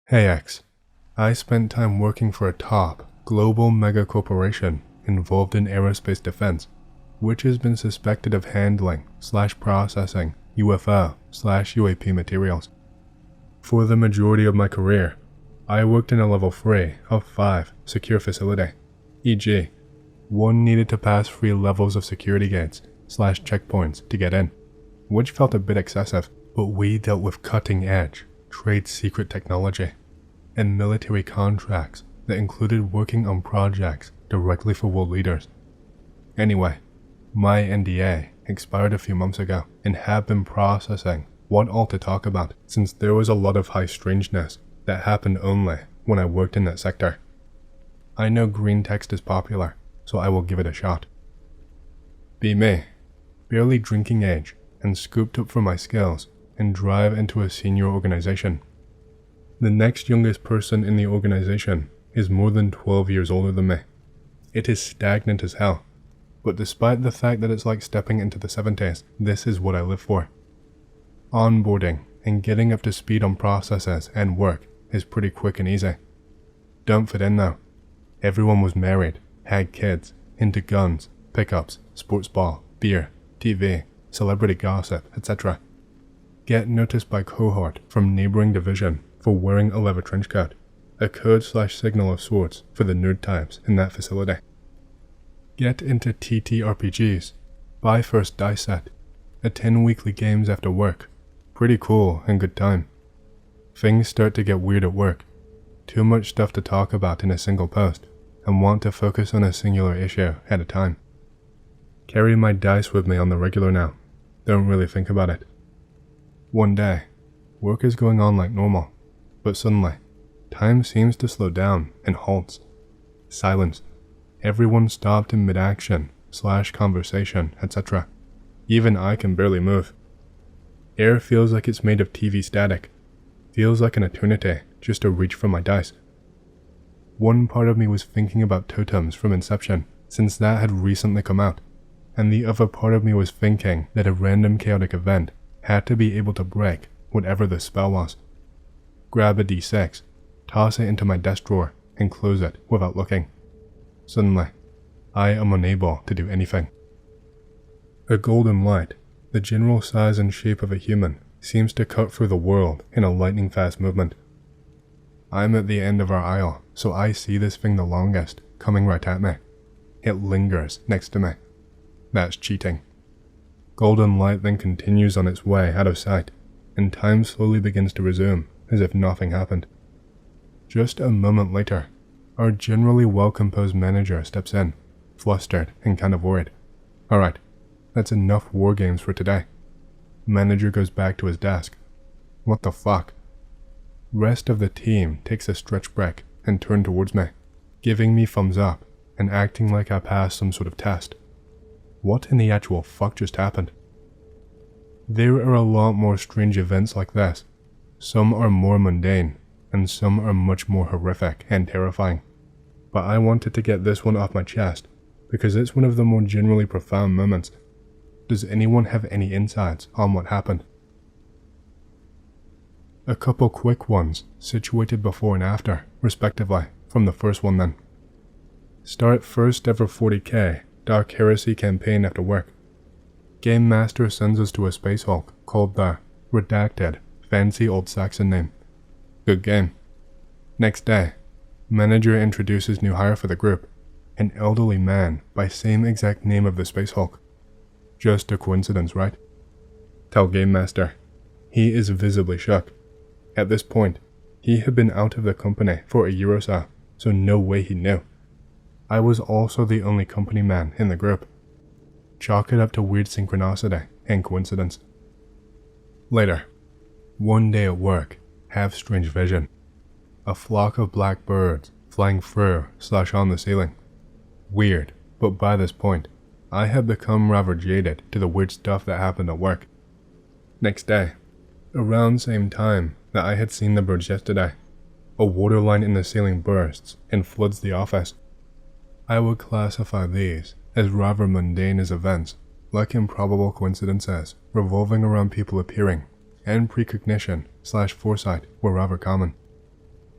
Hey X, I spent time working for a top, global mega corporation involved in aerospace defense, which has been suspected of handling/processing UFO/UAP materials. For the majority of my career, I worked in a level 3 of 5 secure facility, e.g., one needed to pass 3 levels of security gates/checkpoints to get in, which felt a bit excessive, but we dealt with cutting-edge, trade secret technology, and military contracts that included working on projects directly for world leaders. Anyway, my NDA expired a few months ago and have been processing what all to talk about since there was a lot of high strangeness that happened only when I worked in that sector. I know greentext is popular, so I will give it a shot. Be me, barely drinking age, and scooped up for my skills and drive into a senior organization. The next youngest person in the organization is more than 12 years older than me. It is stagnant as hell, but despite the fact that it's like stepping into the 70s, this is what I live for. Onboarding and getting up to speed on processes and work is pretty quick and easy. Don't fit in though. Everyone was married, had kids, into guns, pickups, sports ball, beer, TV, celebrity gossip, etc. Get noticed by cohort from neighboring division for wearing a leather trench coat, a code/signal of sorts for the nerd types in that facility. Get into TTRPGs, buy first dice set, attend weekly games after work. Pretty cool and good time. Things start to get weird at work. Too much stuff to talk about in a single post, and want to focus on a singular issue at a time. Carry my dice with me on the regular now. Don't really think about it. One day, work is going on like normal, but suddenly, time seems to slow down and halts. Silence. Everyone stopped in mid-action/conversation, etc. Even I can barely move. Air feels like it's made of TV static. Feels like an eternity just to reach for my dice. One part of me was thinking about totems from Inception, since that had recently come out, and the other part of me was thinking that a random chaotic event had to be able to break whatever the spell was. Grab a d6, toss it into my desk drawer, and close it without looking. Suddenly, I am unable to do anything. A golden light, the general size and shape of a human, seems to cut through the world in a lightning-fast movement. I'm at the end of our aisle, so I see this thing the longest, coming right at me. It lingers next to me. That's cheating. Golden light then continues on its way out of sight, and time slowly begins to resume, as if nothing happened. Just a moment later, our generally well-composed manager steps in, flustered and kind of worried. Alright, that's enough war games for today. Manager goes back to his desk. What the fuck? Rest of the team takes a stretch break and turn towards me, giving me thumbs up and acting like I passed some sort of test. What in the actual fuck just happened? There are a lot more strange events like this. Some are more mundane, and some are much more horrific and terrifying. But I wanted to get this one off my chest, because it's one of the more generally profound moments. Does anyone have any insights on what happened? A couple quick ones, situated before and after, respectively, from the first one then. Start first ever 40k Dark Heresy campaign after work. Game Master sends us to a Space Hulk called the Redacted, fancy old Saxon name. Good game. Next day, Manager introduces new hire for the group, an elderly man by same exact name of the Space Hulk. Just a coincidence, right? Tell Game Master. He is visibly shook. At this point, he had been out of the company for a year or so no way he knew. I was also the only company man in the group. Chalk it up to weird synchronicity and coincidence. Later, one day at work, have strange vision. A flock of black birds flying through/on the ceiling. Weird, but by this point, I had become rather jaded to the weird stuff that happened at work. Next day, around same time that I had seen the birds yesterday, a water line in the ceiling bursts and floods the office. I would classify these as rather mundane as events, like improbable coincidences revolving around people appearing, and precognition/foresight were rather common.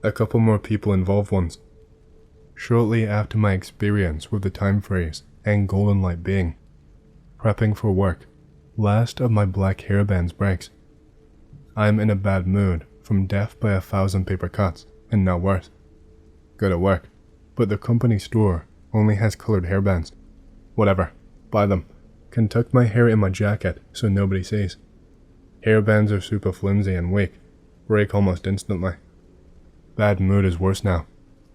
A couple more people involved once. Shortly after my experience with the time freeze and golden light being, prepping for work, last of my black hairbands breaks. I'm in a bad mood from death by 1,000 paper cuts and now worse. Go to work, but the company store only has colored hairbands. Whatever, buy them. Can tuck my hair in my jacket so nobody sees. Hairbands are super flimsy and weak, break almost instantly. Bad mood is worse now.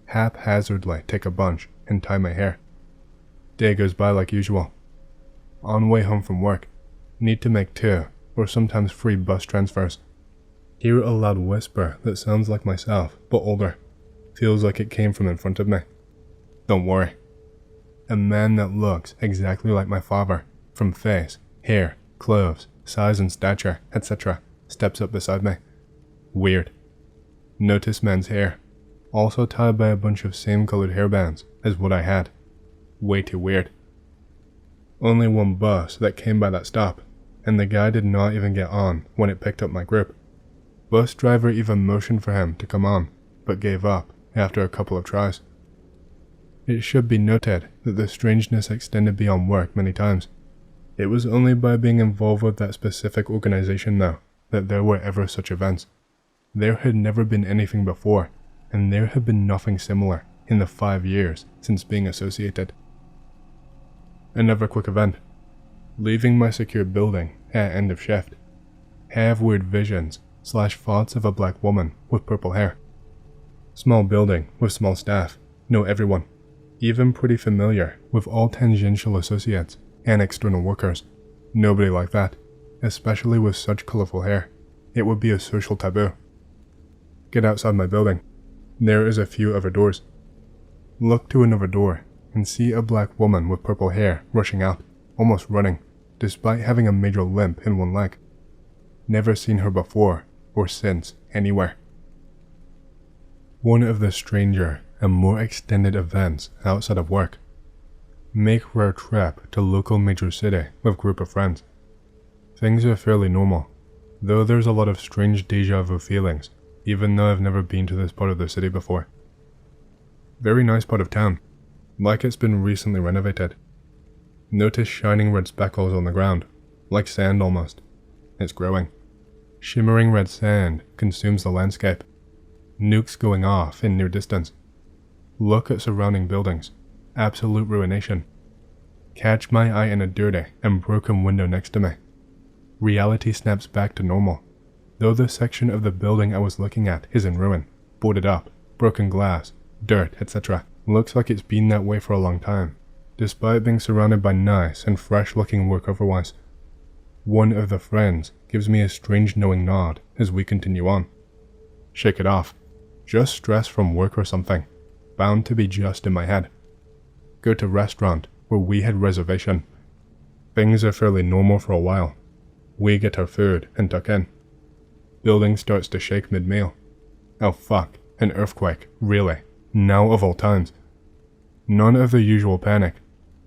Haphazardly take a bunch and tie my hair. Day goes by like usual. On way home from work, need to make 2 or sometimes 3 bus transfers. Hear a loud whisper that sounds like myself, but older. Feels like it came from in front of me. Don't worry. A man that looks exactly like my father, from face, hair, clothes, size and stature, etc., steps up beside me. Weird. Notice man's hair, also tied by a bunch of same colored hairbands as what I had. Way too weird. Only one bus that came by that stop, and the guy did not even get on when it picked up my group. Bus driver even motioned for him to come on, but gave up after a couple of tries. It should be noted that the strangeness extended beyond work many times. It was only by being involved with that specific organization though, that there were ever such events. There had never been anything before, and there had been nothing similar in the 5 years since being associated. Another quick event. Leaving my secure building at end of shift. Have weird visions / thoughts of a black woman with purple hair. Small building with small staff, know everyone. Even pretty familiar with all tangential associates and external workers. Nobody like that, especially with such colorful hair. It would be a social taboo. Get outside my building. There is a few other doors. Look to another door and see a black woman with purple hair rushing out, almost running, despite having a major limp in one leg. Never seen her before or since anywhere. One of the stranger and more extended events outside of work. Make rare trip to local major city with group of friends. Things are fairly normal, though there's a lot of strange deja vu feelings, even though I've never been to this part of the city before. Very nice part of town, like it's been recently renovated. Notice shining red speckles on the ground, like sand almost. It's growing. Shimmering red sand consumes the landscape. Nukes going off in near distance. Look at surrounding buildings. Absolute ruination. Catch my eye in a dirty and broken window next to me. Reality snaps back to normal, though the section of the building I was looking at is in ruin, boarded up, broken glass, dirt, etc. Looks like it's been that way for a long time, despite being surrounded by nice and fresh-looking work otherwise. One of the friends gives me a strange knowing nod as we continue on. Shake it off. Just stress from work or something. Bound to be just in my head. Go to restaurant where we had reservation. Things are fairly normal for a while. We get our food and tuck in. Building starts to shake mid-meal. Oh fuck, an earthquake, really, now of all times. None of the usual panic,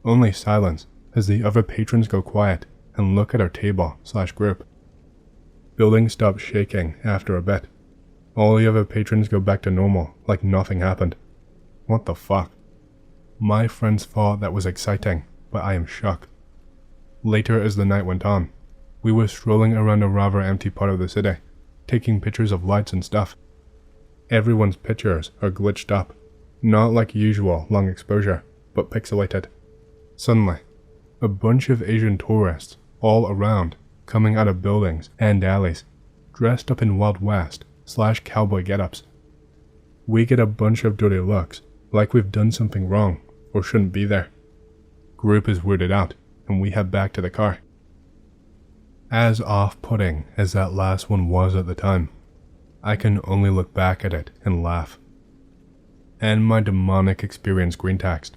only silence as the other patrons go quiet and look at our table / group. Building stops shaking after a bit. All the other patrons go back to normal like nothing happened. What the fuck? My friends thought that was exciting, but I am shocked. Later as the night went on, we were strolling around a rather empty part of the city, taking pictures of lights and stuff. Everyone's pictures are glitched up, not like usual long exposure, but pixelated. Suddenly, a bunch of Asian tourists, all around, coming out of buildings and alleys, dressed up in Wild West / cowboy get-ups. We get a bunch of dirty looks, like we've done something wrong, or shouldn't be there. Group is weirded out, and we head back to the car. As off-putting as that last one was at the time, I can only look back at it and laugh. And my demonic experience greentext.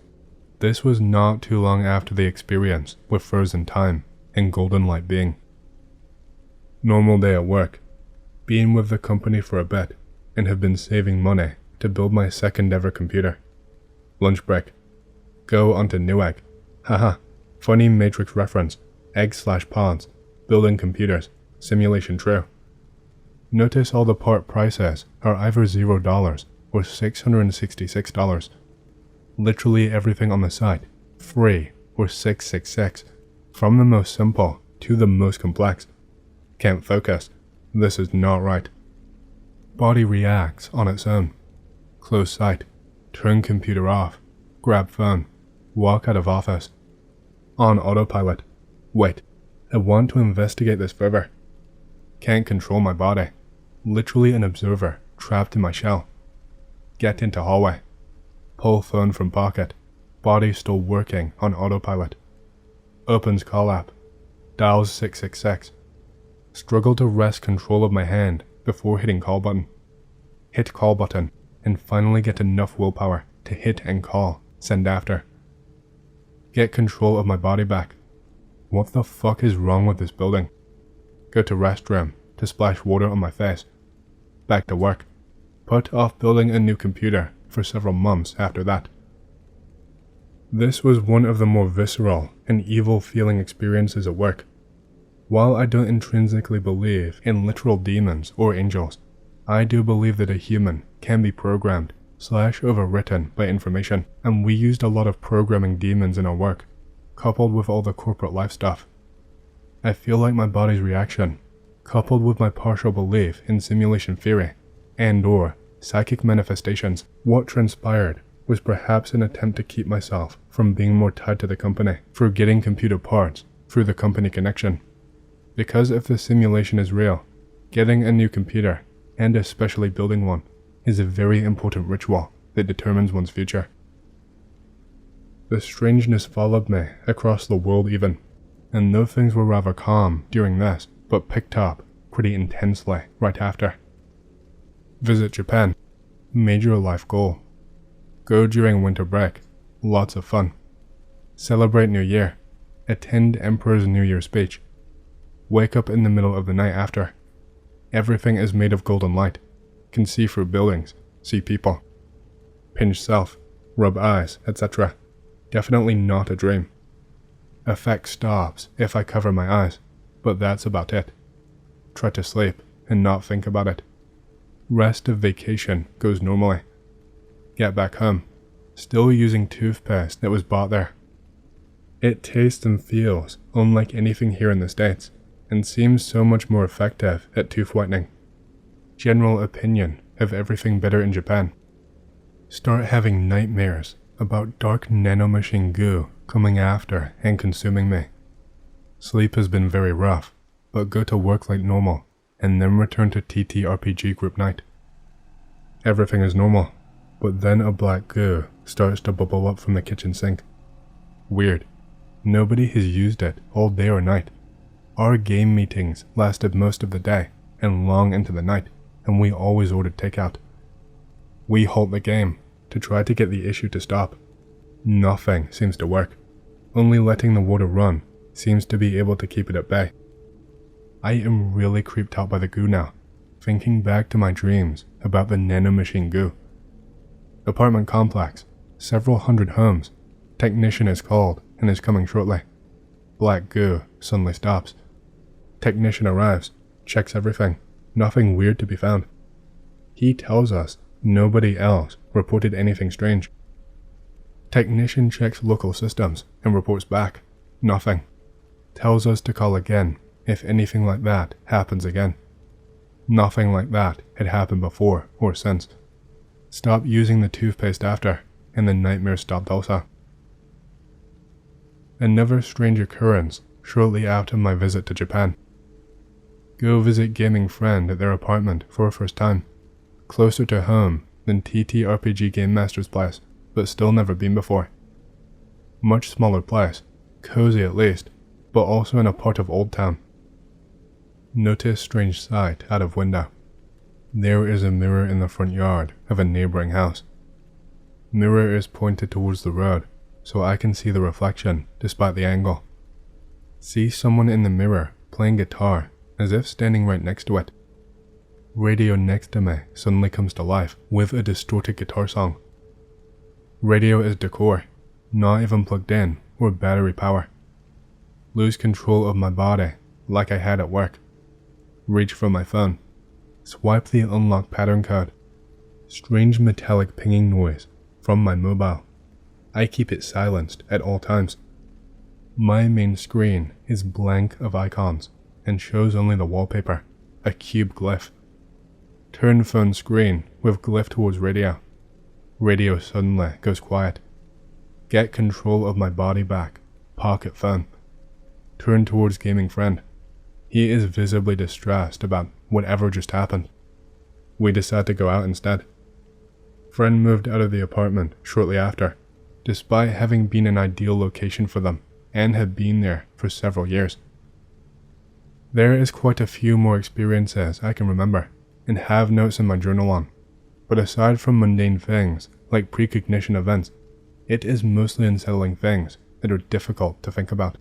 This was not too long after the experience with frozen time and golden light being. Normal day at work, been with the company for a bit, and have been saving money to build my second ever computer. Lunch break. Go onto Newegg. Haha, funny Matrix reference, egg / pods, building computers, simulation true. Notice all the part prices are either $0 or $666. Literally everything on the site, free or 666, from the most simple to the most complex. Can't focus. This is not right. Body reacts on its own. Close sight. Turn computer off. Grab phone. Walk out of office. On autopilot. Wait, I want to investigate this further. Can't control my body. Literally an observer trapped in my shell. Get into hallway. Pull phone from pocket. Body still working on autopilot. Opens call app. Dials 666. Struggle to wrest control of my hand before hitting call button. Hit call button and finally get enough willpower to hit and call, send after. Get control of my body back. What the fuck is wrong with this building? Go to restroom to splash water on my face. Back to work. Put off building a new computer for several months after that. This was one of the more visceral and evil feeling experiences at work. While I don't intrinsically believe in literal demons or angels, I do believe that a human can be programmed / overwritten by information, and we used a lot of programming demons in our work, coupled with all the corporate life stuff. I feel like my body's reaction, coupled with my partial belief in simulation theory and/or psychic manifestations, what transpired was perhaps an attempt to keep myself from being more tied to the company through getting computer parts through the company connection. Because if the simulation is real, getting a new computer, and especially building one, is a very important ritual that determines one's future. The strangeness followed me across the world even, and though things were rather calm during this, but picked up pretty intensely right after. Visit Japan. Major life goal. Go during winter break. Lots of fun. Celebrate New Year. Attend Emperor's New Year speech. Wake up in the middle of the night after. Everything is made of golden light. Can see through buildings, see people. Pinch self, rub eyes, etc. Definitely not a dream. Effect stops if I cover my eyes, but that's about it. Try to sleep and not think about it. Rest of vacation goes normally. Get back home, still using toothpaste that was bought there. It tastes and feels unlike anything here in the States, and seems so much more effective at tooth whitening. General opinion of everything better in Japan. Start having nightmares about dark nanomachine goo coming after and consuming me. Sleep has been very rough, but go to work like normal, and then return to TTRPG group night. Everything is normal, but then a black goo starts to bubble up from the kitchen sink. Weird. Nobody has used it all day or night. Our game meetings lasted most of the day and long into the night, and we always ordered takeout. We halt the game to try to get the issue to stop. Nothing seems to work. Only letting the water run seems to be able to keep it at bay. I am really creeped out by the goo now, thinking back to my dreams about the nanomachine goo. Apartment complex, several hundred homes. Technician is called and is coming shortly. Black goo suddenly stops. Technician arrives, checks everything, nothing weird to be found. He tells us nobody else reported anything strange. Technician checks local systems and reports back, nothing. Tells us to call again if anything like that happens again. Nothing like that had happened before or since. Stop using the toothpaste after, and the nightmare stopped also. Another strange occurrence shortly after my visit to Japan. Go visit gaming friend at their apartment for a first time. Closer to home than TTRPG Game Master's place, but still never been before. Much smaller place, cozy at least, but also in a part of Old Town. Notice strange sight out of window. There is a mirror in the front yard of a neighboring house. Mirror is pointed towards the road, so I can see the reflection despite the angle. See someone in the mirror playing guitar as if standing right next to it. Radio next to me suddenly comes to life with a distorted guitar song. Radio is decor, not even plugged in or battery power. Lose control of my body like I had at work. Reach for my phone. Swipe the unlock pattern code. Strange metallic pinging noise from my mobile. I keep it silenced at all times. My main screen is blank of icons and shows only the wallpaper, a cube glyph. Turn phone screen with glyph towards radio. Radio suddenly goes quiet. Get control of my body back. Pocket phone. Turn towards gaming friend. He is visibly distressed about whatever just happened. We decide to go out instead. Friend moved out of the apartment shortly after, despite having been an ideal location for them and had been there for several years. There is quite a few more experiences I can remember and have notes in my journal on, but aside from mundane things like precognition events, it is mostly unsettling things that are difficult to think about.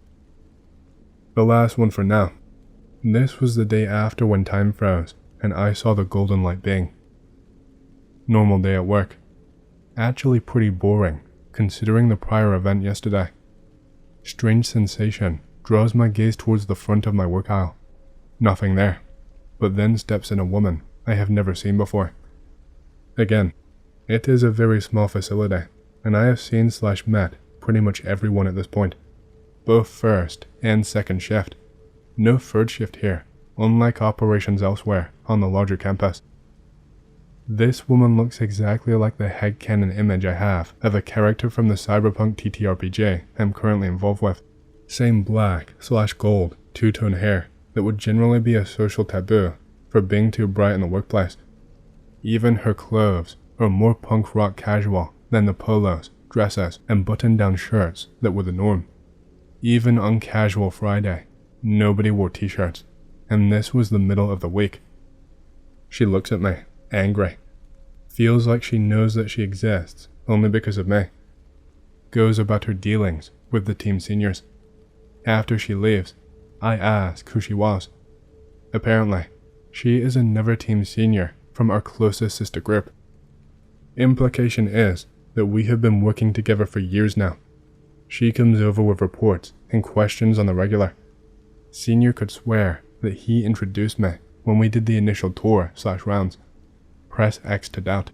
The last one for now. This was the day after when time froze and I saw the golden light being. Normal day at work. Actually pretty boring considering the prior event yesterday. Strange sensation draws my gaze towards the front of my work aisle. Nothing there, but then steps in a woman I have never seen before. Again, it is a very small facility, and I have seen/met pretty much everyone at this point, both first and second shift. No third shift here, unlike operations elsewhere on the larger campus. This woman looks exactly like the headcanon image I have of a character from the Cyberpunk TTRPG I'm currently involved with. Same black/gold two-tone hair that would generally be a social taboo for being too bright in the workplace. Even her clothes are more punk rock casual than the polos, dresses, and button-down shirts that were the norm. Even on Casual Friday, nobody wore t-shirts, and this was the middle of the week. She looks at me, angry. Feels like she knows that she exists only because of me. Goes about her dealings with the team seniors. After she leaves, I ask who she was. Apparently, she is another team senior from our closest sister group. Implication is that we have been working together for years now. She comes over with reports and questions on the regular. Senior could swear that he introduced me when we did the initial tour/rounds. Press X to doubt.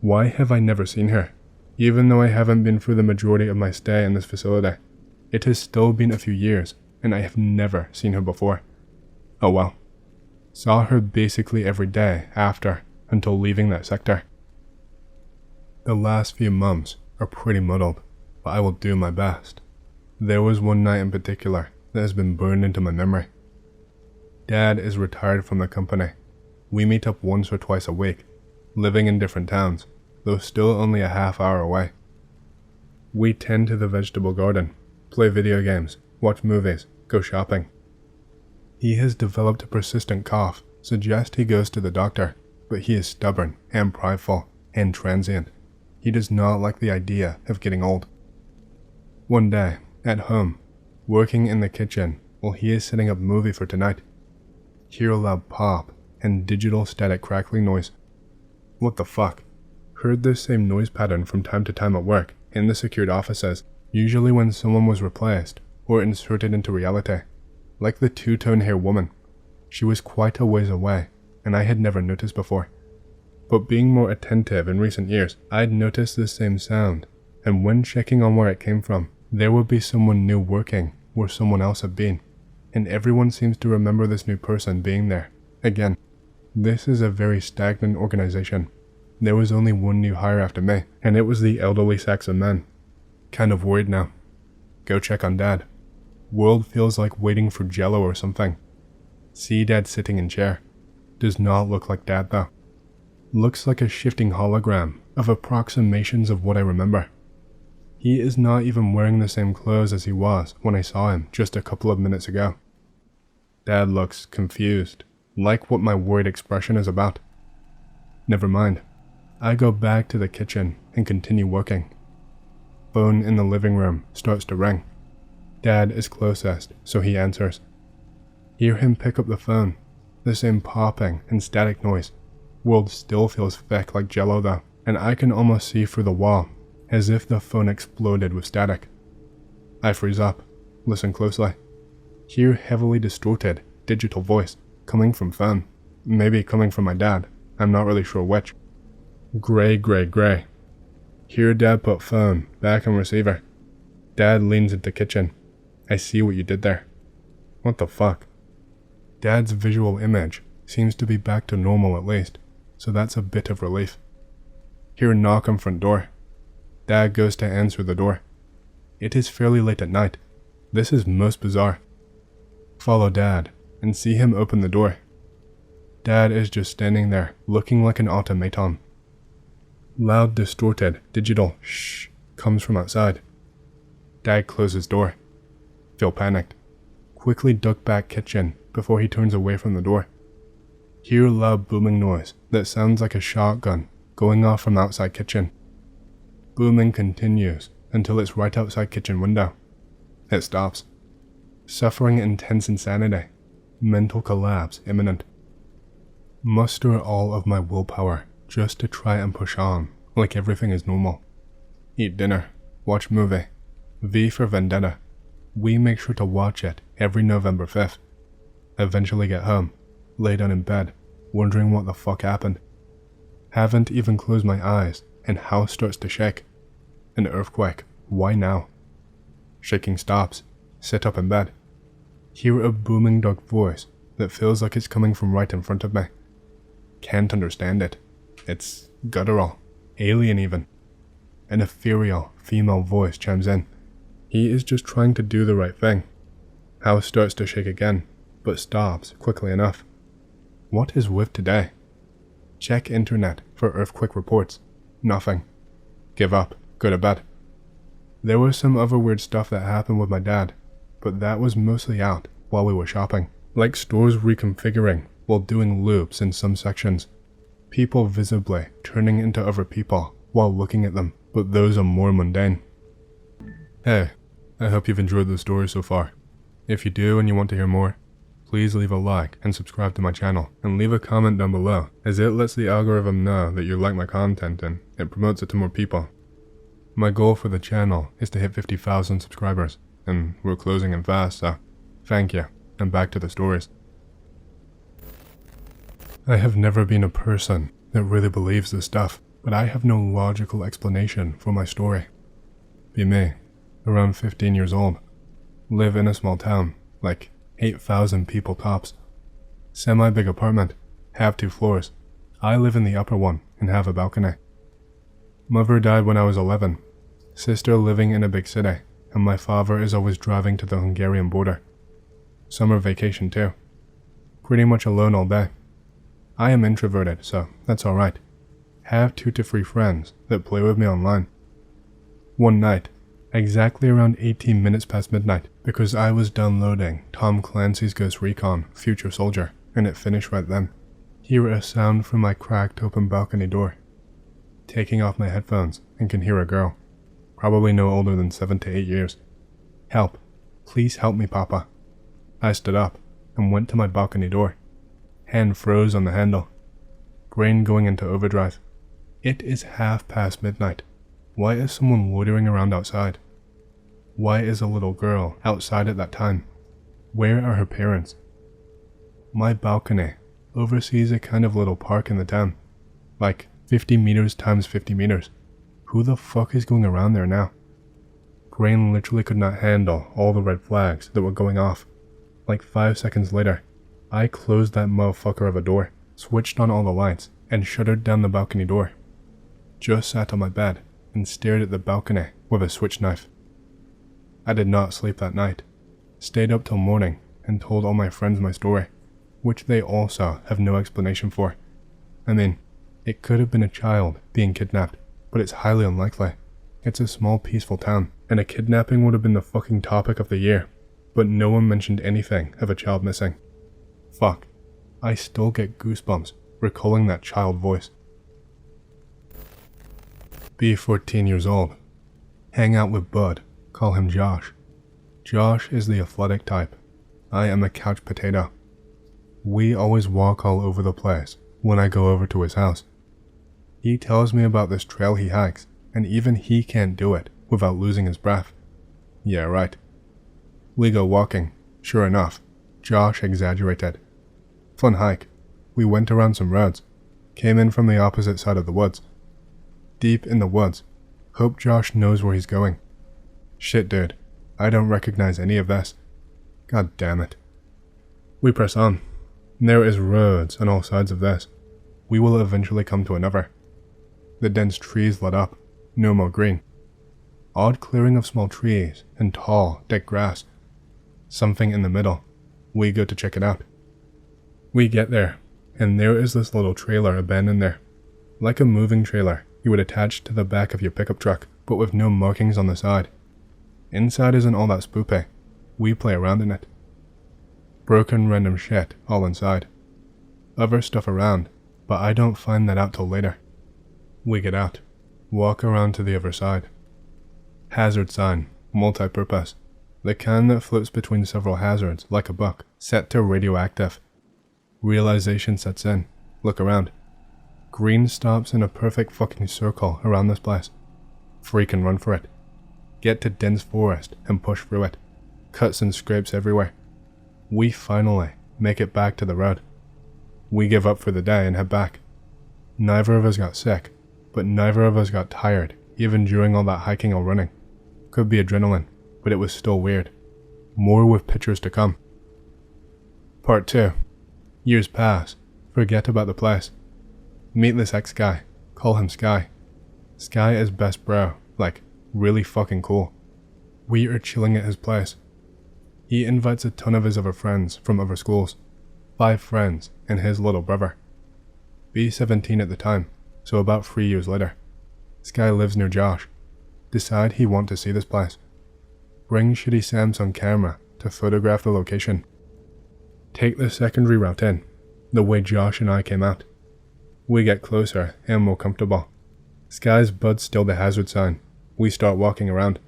Why have I never seen her? Even though I haven't been through the majority of my stay in this facility, it has still been a few years and I have never seen her before. Oh well. Saw her basically every day after until leaving that sector. The last few months are pretty muddled, but I will do my best. There was one night in particular that has been burned into my memory. Dad is retired from the company. We meet up once or twice a week, living in different towns, though still only a half-hour away. We tend to the vegetable garden, play video games, watch movies, go shopping. He has developed a persistent cough, suggests he goes to the doctor, but he is stubborn and prideful and transient. He does not like the idea of getting old. One day, at home, working in the kitchen while he is setting up a movie for tonight, hear a loud pop and digital static crackling noise. What the fuck? Heard this same noise pattern from time to time at work in the secured offices, usually when someone was replaced or inserted into reality, like the two-tone hair woman. She was quite a ways away, and I had never noticed before. But being more attentive in recent years, I'd noticed this same sound, and when checking on where it came from, there would be someone new working where someone else had been, and everyone seems to remember this new person being there. Again, this is a very stagnant organization. There was only one new hire after me, and it was the elderly Saxon man. Kind of worried now. Go check on Dad. World feels like waiting for Jello or something. See Dad sitting in chair. Does not look like Dad though. Looks like a shifting hologram of approximations of what I remember. He is not even wearing the same clothes as he was when I saw him just a couple of minutes ago. Dad looks confused, like what my worried expression is about. Never mind. I go back to the kitchen and continue working. Phone in the living room starts to ring. Dad is closest, so he answers. Hear him pick up the phone. The same popping and static noise. World still feels thick like Jello though, and I can almost see through the wall, as if the phone exploded with static. I freeze up, listen closely. Hear heavily distorted, digital voice coming from phone. maybe coming from my dad. I'm not really sure which. Gray, gray, gray. Hear Dad put phone back on receiver. Dad leans into kitchen. I see what you did there. What the fuck? Dad's visual image seems to be back to normal at least, so that's a bit of relief. Hear knock on front door. Dad goes to answer the door. It is fairly late at night. This is most bizarre. Follow Dad and see him open the door. Dad is just standing there looking like an automaton. Loud, distorted, digital shh comes from outside. Dad closes door. Feel panicked. Quickly duck back kitchen before he turns away from the door. Hear loud booming noise that sounds like a shotgun going off from outside kitchen. Booming continues until it's right outside kitchen window. It stops. Suffering intense insanity. Mental collapse imminent. Muster all of my willpower just to try and push on like everything is normal. Eat dinner. Watch movie. V for Vendetta. We make sure to watch it every November 5th. Eventually get home, lay down in bed, wondering what the fuck happened. Haven't even closed my eyes and house starts to shake. An earthquake. Why now? Shaking stops. Sit up in bed. Hear a booming dark voice that feels like it's coming from right in front of me. Can't understand it. It's guttural, alien even. An ethereal female voice chimes in. He is just trying to do the right thing. House starts to shake again, but stops quickly enough. What is with today? Check internet for earthquake reports. Nothing. Give up. Go to bed. There was some other weird stuff that happened with my dad, but that was mostly out while we were shopping. Like stores reconfiguring while doing loops in some sections. People visibly turning into other people while looking at them, but those are more mundane. Hey, I hope you've enjoyed the story so far. If you do and you want to hear more, please leave a like and subscribe to my channel, and leave a comment down below, as it lets the algorithm know that you like my content and it promotes it to more people. My goal for the channel is to hit 50,000 subscribers, and we're closing in fast, so thank you, and back to the stories. I have never been a person that really believes this stuff, but I have no logical explanation for my story. Be me, around 15 years old, live in a small town, like 8,000 people tops. Semi-big apartment, have 2 floors. I live in the upper one and have a balcony. Mother died when I was 11, sister living in a big city, and my father is always driving to the Hungarian border. Summer vacation too. Pretty much alone all day. I am introverted, so that's alright. Have 2 to 3 friends that play with me online. One night, exactly around 18 minutes past midnight, because I was downloading Tom Clancy's Ghost Recon Future Soldier, and it finished right then. Hear a sound from my cracked open balcony door. Taking off my headphones and can hear a girl, probably no older than 7 to 8 years. Help. Please help me, Papa. I stood up and went to my balcony door. Hand froze on the handle. Brain going into overdrive. It is midnight. Why is someone loitering around outside? Why is a little girl outside at that time? Where are her parents? My balcony oversees a kind of little park in the town. Like 50 meters times 50 meters. Who the fuck is going around there now? Brain literally could not handle all the red flags that were going off. Like 5 seconds later, I closed that motherfucker of a door, switched on all the lights, and shuttered down the balcony door. Just sat on my bed and stared at the balcony with a switch knife. I did not sleep that night. Stayed up till morning and told all my friends my story, which they also have no explanation for. I mean, it could have been a child being kidnapped, but it's highly unlikely. It's a small peaceful town, and a kidnapping would have been the fucking topic of the year, but no one mentioned anything of a child missing. Fuck, I still get goosebumps recalling that child voice. Be 14 years old. Hang out with Bud, call him Josh. Josh is the athletic type. I am a couch potato. We always walk all over the place when I go over to his house. He tells me about this trail he hikes, and even he can't do it without losing his breath. Yeah, right. We go walking. Sure enough, Josh exaggerated. Fun hike. we went around some roads, came in from the opposite side of the woods. Deep in the woods. Hope Josh knows where he's going. Shit, dude. I don't recognize any of this. God damn it. We press on. There is roads on all sides of this. We will eventually come to another. The dense trees lit up. No more green. Odd clearing of small trees and tall, thick grass. Something in the middle. We go to check it out. We get there, and there is this little trailer abandoned there. Like a moving trailer you would attach to the back of your pickup truck, but with no markings on the side. Inside isn't all that spoopy. We play around in it. Broken random shit all inside. Other stuff around, but I don't find that out till later. We get out. Walk around to the other side. Hazard sign, multi-purpose. The kind that floats between several hazards, like a book, set to radioactive. Realization sets in. Look around. Green stops in a perfect fucking circle around this place. Freaking run for it. Get to dense forest and push through it. Cuts and scrapes everywhere. We finally make it back to the road. We give up for the day and head back. Neither of us got sick, but neither of us got tired, even during all that hiking or running. Could be adrenaline, but it was still weird. More with pictures to come. Part 2. Years pass. Forget about the place. Meet this ex-guy. Call him Sky. Sky is best bro, like, really fucking cool. We are chilling at his place. He invites a ton of his other friends from other schools. 5 friends and his little brother. Be 17 at the time, so about 3 years later. Sky lives near Josh. Decide he want to see this place. Bring shitty Samsung camera to photograph the location. Take the secondary route in, the way Josh and I came out. We get closer and more comfortable. Sky's buds still the hazard sign. We start walking around.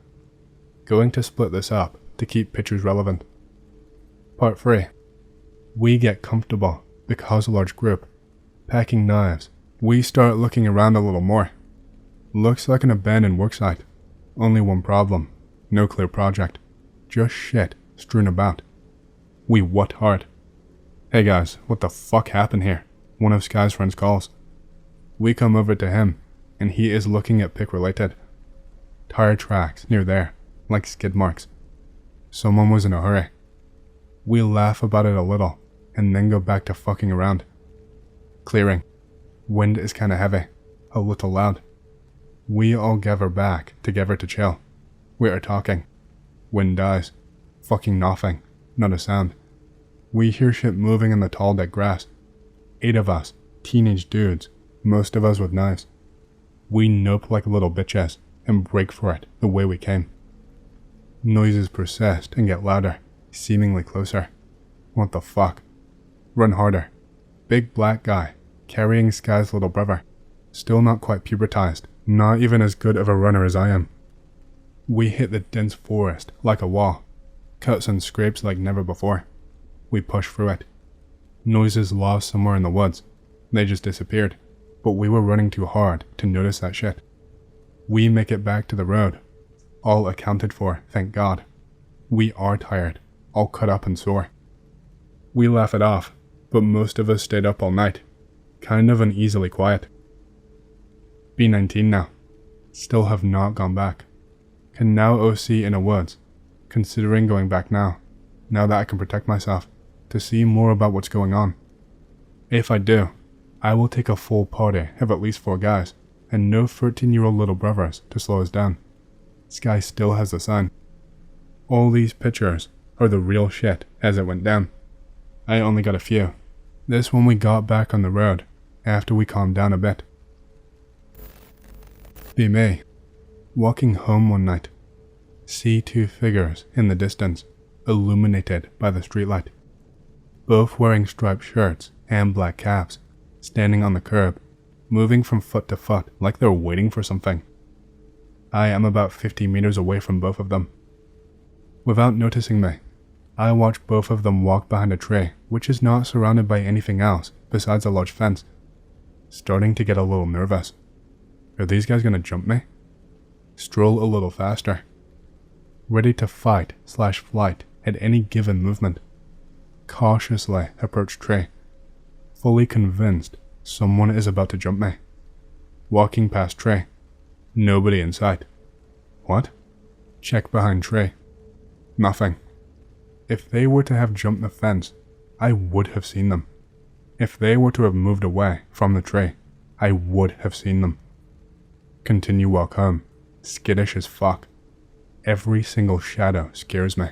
Going to split this up to keep pictures relevant. Part 3. We get comfortable because a large group. Packing knives. We start looking around a little more. Looks like an abandoned worksite. Only one problem. No clear project. Just shit strewn about. We what hard. Hey guys, what the fuck happened here? One of Sky's friends calls. We come over to him, and he is looking at pic related. Tire tracks near there, like skid marks. Someone was in a hurry. We laugh about it a little, and then go back to fucking around. Clearing. Wind is kinda heavy, a little loud. We all gather back together to chill. We are talking. Wind dies. Fucking nothing. Not a sound. We hear shit moving in the tall dead grass. 8 of us, teenage dudes, most of us with knives. We nope like little bitches and break for it the way we came. Noises persist and get louder, seemingly closer. What the fuck? Run harder. Big black guy, carrying Sky's little brother. Still not quite pubertized, not even as good of a runner as I am. We hit the dense forest like a wall. Cuts and scrapes like never before. We push through it. Noises lost somewhere in the woods. They just disappeared, but we were running too hard to notice that shit. We make it back to the road. All accounted for, thank God. We are tired, all cut up and sore. We laugh it off, but most of us stayed up all night. Kind of uneasily quiet. Be 19 now. Still have not gone back. Can now OC in a woods. Considering going back now that I can protect myself, to see more about what's going on. If I do, I will take a full party of at least 4 guys, and no 13-year-old little brothers to slow us down. Sky still has the sign. All these pictures are the real shit as it went down. I only got a few. This one we got back on the road, after we calmed down a bit. Be me. Walking home one night. See 2 figures in the distance, illuminated by the streetlight. Both wearing striped shirts and black caps, standing on the curb, moving from foot to foot like they're waiting for something. I am about 50 meters away from both of them. Without noticing me, I watch both of them walk behind a tree which is not surrounded by anything else besides a large fence. Starting to get a little nervous. Are these guys gonna jump me? Stroll a little faster. Ready to fight/flight at any given movement. Cautiously approach tree. fully convinced someone is about to jump me. Walking past tree. Nobody in sight. What? Check behind tree. Nothing. If they were to have jumped the fence, I would have seen them. If they were to have moved away from the tree, I would have seen them. Continue walk home, skittish as fuck. Every single shadow scares me.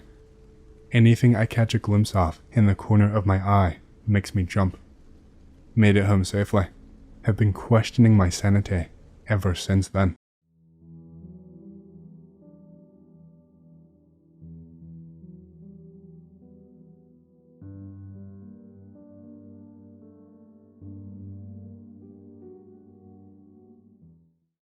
Anything I catch a glimpse of in the corner of my eye makes me jump. Made it home safely. Have been questioning my sanity ever since then.